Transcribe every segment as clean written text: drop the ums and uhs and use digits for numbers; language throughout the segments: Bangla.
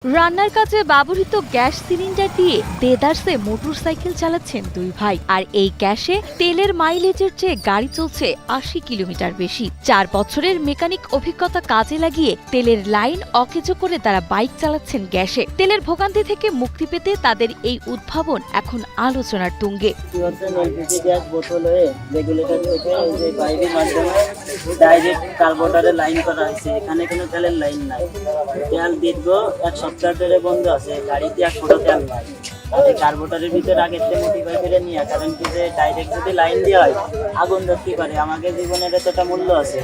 রান্নার কাজে ব্যবহৃত গ্যাস সিলিন্ডার দিয়ে দেদারসে মোটরসাইকেল চালাচ্ছেন দুই ভাই। আর এই গ্যাসে তেলের মাইলেজের চেয়ে গাড়ি চলছে ৮০ কিলোমিটার বেশি। ৪ বছরের মেকানিক অভিজ্ঞতা কাজে লাগিয়ে তেলের লাইন অকেজো করে তারা বাইক চালাচ্ছেন গ্যাসে। তেলের ভোগান্তি থেকে মুক্তি পেতে তাদের এই উদ্ভাবন এখন আলোচনার তুঙ্গে। লাইন করা হয়েছে, এখানে কোনো তেলের লাইন নাই। তেল দীর্ঘ এক সপ্তাহ ধরে বন্ধ আছে, গাড়িতে এক ফোঁটা তেল নাই। আর এই কার্বোরেটরের ভিতরে আগের থেকে মোটিফাই করে নিয়ে, কারণ কি যে ডাইরেক্ট যদি লাইন দেওয়া হয় আগুন ধরতে পারে, আমাদের জীবনের এতটা মূল্য আছে,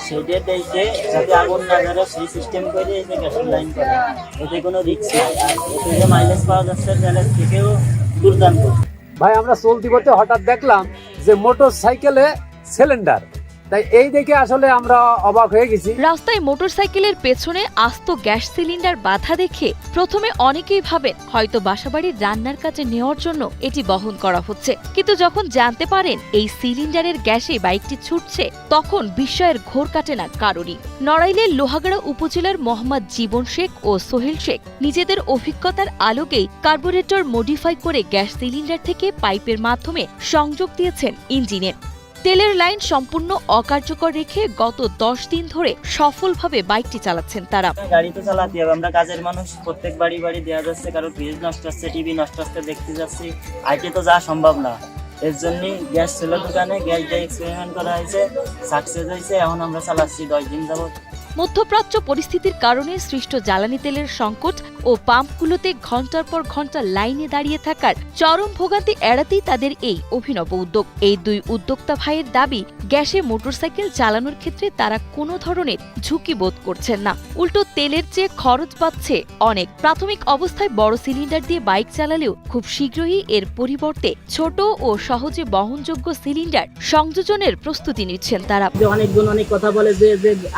সেটা দেখে যাতে আগুন না ধরে সেই সিস্টেম করে এই যে গ্যাসের লাইন করে, এতে কোনো রিস্ক নেই। আর এতে যে মাইলেজ পাওয়া যাচ্ছে তেলের থেকেও দুর্দান্ত। ভাই আমরা চলতি পথে হঠাৎ দেখলাম যে মোটর সাইকেলে সিলিন্ডার, তাই এই দেখে আসলে আমরা অবাক হয়ে গেছি। রাস্তায় মোটরসাইকেলের পেছনে আস্ত গ্যাস সিলিন্ডার বাধা দেখে প্রথমে অনেকেই ভাবেন হয়তো বাসাবাড়ির রান্নার কাজে নেওয়ার জন্য এটি বহন করা হচ্ছে, কিন্তু যখন জানতে পারেন এই সিলিন্ডারের গ্যাসে বাইকটি ছুটছে তখন বিস্ময়ের ঘোর কাটে না কারোরই। নড়াইলের লোহাগাড়া উপজেলার মোহাম্মদ জীবন শেখ ও সোহেল শেখ নিজেদের অভিজ্ঞতার আলোকেই কার্বোরেটর মডিফাই করে গ্যাস সিলিন্ডার থেকে পাইপের মাধ্যমে সংযোগ দিয়েছেন ইঞ্জিনে। তেলের লাইন সম্পূর্ণ অকার্যকর রেখে গত 10 দিন ধরে সফলভাবে বাইকটি চালাচ্ছেন তারা। গাড়ি তো চালাতে হবে, আমরা কাজের মানুষ, প্রত্যেক বাড়ি বাড়ি দেওয়া যাচ্ছে, কারো ফ্রিজ নষ্ট হচ্ছে, টিভি নষ্ট হচ্ছে, দেখতে যাচ্ছি, আইতে তো যাওয়া সম্ভব না। এর জন্যই গ্যাস ছিল দোকানে, গ্যাস দিয়ে এক্সপেরিমেন্ট করা হয়েছে, সাকসেস হয়েছে, এখন আমরা চালাচ্ছি 10 দিন যাবত। মধ্যপ্রাচ্য পরিস্থিতির কারণে সৃষ্ট জ্বালানি তেলের সংকট ও পাম্পগুলোতে ঘন্টার পর ঘন্টা লাইনে দাঁড়িয়ে থাকার চরম ভোগান্তি এড়াতেই তাদের এই অভিনব উদ্যোগ। এই দুই উদ্যোক্তা ভাইয়ের দাবি, গ্যাসে মোটরসাইকেল চালানোর ক্ষেত্রে তারা কোনো ধরনের ঝুঁকি বোধ করছেন না, উল্টো তেলের চেয়ে খরচ বাঁচছে অনেক। প্রাথমিক অবস্থায় বড় সিলিন্ডার দিয়ে বাইক চালালেও খুব শীঘ্রই এর পরিবর্তে ছোট ও সহজে বহনযোগ্য সিলিন্ডার সংযোজনের প্রস্তুতি নিচ্ছেন তারা। অনেকজন অনেক কথা বলে যে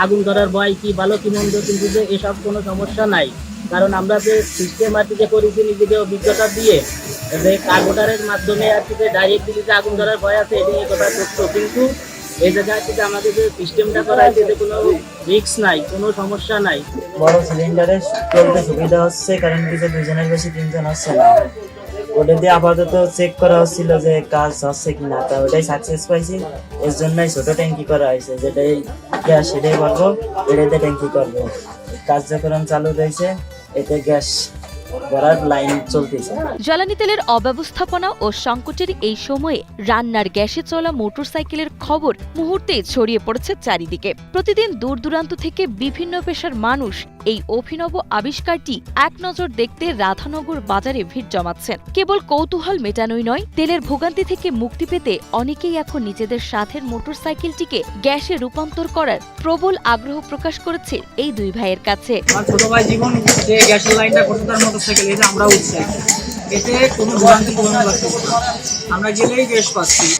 আগুন ধরার ভয়, কি ভালো কি মন্দ, কিন্তু যে এসব কোনো সমস্যা নাই, কারণ আমরা যে সিস্টেম আর কি যে করেছি নিজেকে অভিজ্ঞতা দিয়ে, যে কার্বোরেটরের মাধ্যমে আর কি যে ডাইরেক্ট দিলে যে আগুন ধরার ভয় আছে, এটা এই কথা সত্য, কিন্তু এই জায়গায় থেকে আমাদের যে সিস্টেমটা করা আছে এতে কোনো রিস্ক নাই, কোনো সমস্যা নাই। বড় সিলিন্ডারে চলতে সুবিধা হচ্ছে, কারণ কি যে 2 জনের বেশি 3 জন হচ্ছে না। ওটা দিয়ে আপাতত চেক করা হচ্ছিল যে কাজ হচ্ছে কিনা, তা ওটাই সাকসেস পাইছি। এর জন্যই ছোট ট্যাঙ্কি করা হয়েছে, যেটাই গ্যাস সেটাই করবো, এটাতে ট্যাঙ্কি করবো। কার্যক্রম চালু রয়েছে, এতে গ্যাস ভরার লাইন চলতেছে। জ্বালানি তেলের অব্যবস্থাপনা ও সংকটের এই সময়ে রান্নার গ্যাসে চলা মোটরসাইকেলের খবর মুহূর্তেই ছড়িয়ে পড়েছে চারিদিকে। প্রতিদিন দূর দূরান্ত থেকে বিভিন্ন পেশার মানুষ এই অভিনব আবিষ্কারটি এক নজর দেখতে রাধানগর বাজারে ভিড় জমাচ্ছেন। কেবল কৌতূহল মেটানোই নয়, তেলের ভোগান্তি থেকে মুক্তি পেতে অনেকেই এখন নিজেদের সাথের মোটরসাইকেলটিকে গ্যাসে রূপান্তর করার প্রবল আগ্রহ প্রকাশ করেছে এই দুই ভাইয়ের কাছে। ছোট ভাই জীবন যে গ্যাসের লাইনটা করতে তার মোটরসাইকেল, এটা আমরা উৎসাহী, এতে কোনো ভোগান্তি আমরা গেলেই গ্যাস পাচ্ছি।